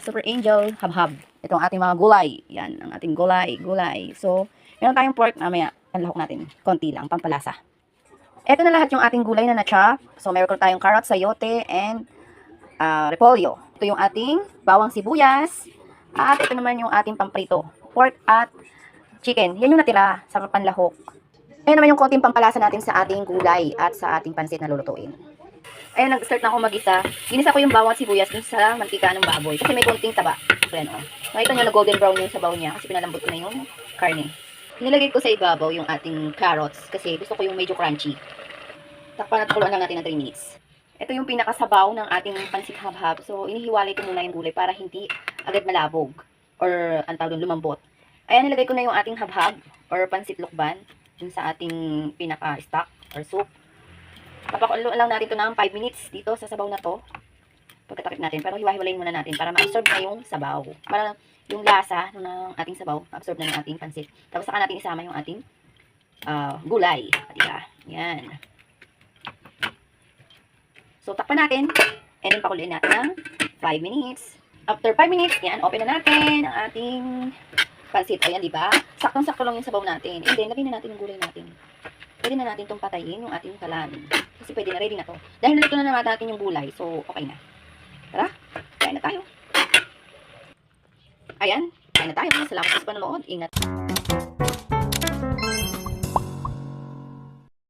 Super Angel Habhab. Ito ang ating mga gulay. Yan, ang ating gulay. So, meron tayong pork. Mamaya, panlahok natin. Konti lang, pampalasa. Ito na lahat yung ating gulay na na-chop. So, meron tayong carrot, sayote, and repolyo. Ito yung ating bawang sibuyas. At ito naman yung ating pamprito. Pork at chicken. Yan yung natira sa panlahok. Ayan naman yung konting pampalasa natin sa ating gulay at sa ating pansit na lulutuin. Ayan, nag-start na ako mag-isa. Ginisa ko yung bawang sibuyas dun sa mantika ng baboy. Kasi may konting taba. So, yan, oh. Nakita nyo na golden brown yung sabaw niya. Kasi pinalambot ko na yung karne. Nilagay ko sa ibabaw yung ating carrots. Kasi gusto ko yung medyo crunchy. Takpan at kuluan lang natin ng 3 minutes. Ito yung pinakasabaw ng ating pansit habhab. So, inihiwalay ko muna yung gulay para hindi agad malabog. Or, ang tawag dun, lumambot. Ayan, nilagay ko na yung ating habhab or pansit lukban. Dun sa ating pinaka-stock or soup. Papakulo lang natin ito ng 5 minutes dito sa sabaw na to. Pagkatakip natin. Pero hiwa-hiwalayin muna natin para ma-absorb na yung sabaw. Para yung lasa ng ating sabaw, ma-absorb na ng ating pansit. Tapos saka natin isama yung ating gulay. Diba? Yan. So, takpan natin. And then pakuluin natin ng 5 minutes. After 5 minutes, yan, open na natin ang ating pansit. Ayan, diba? Saktong-sakto lang yung sabaw natin. And then, lagyan na natin yung gulay natin. Pwede na natin itong patayin yung ating kalan. Kasi pwede na, ready na to. Dahil nalito na naman natin yung gulay, so okay na. Tara, kain na tayo. Ayan, kain na tayo. Salamat sa panonood. Ingat.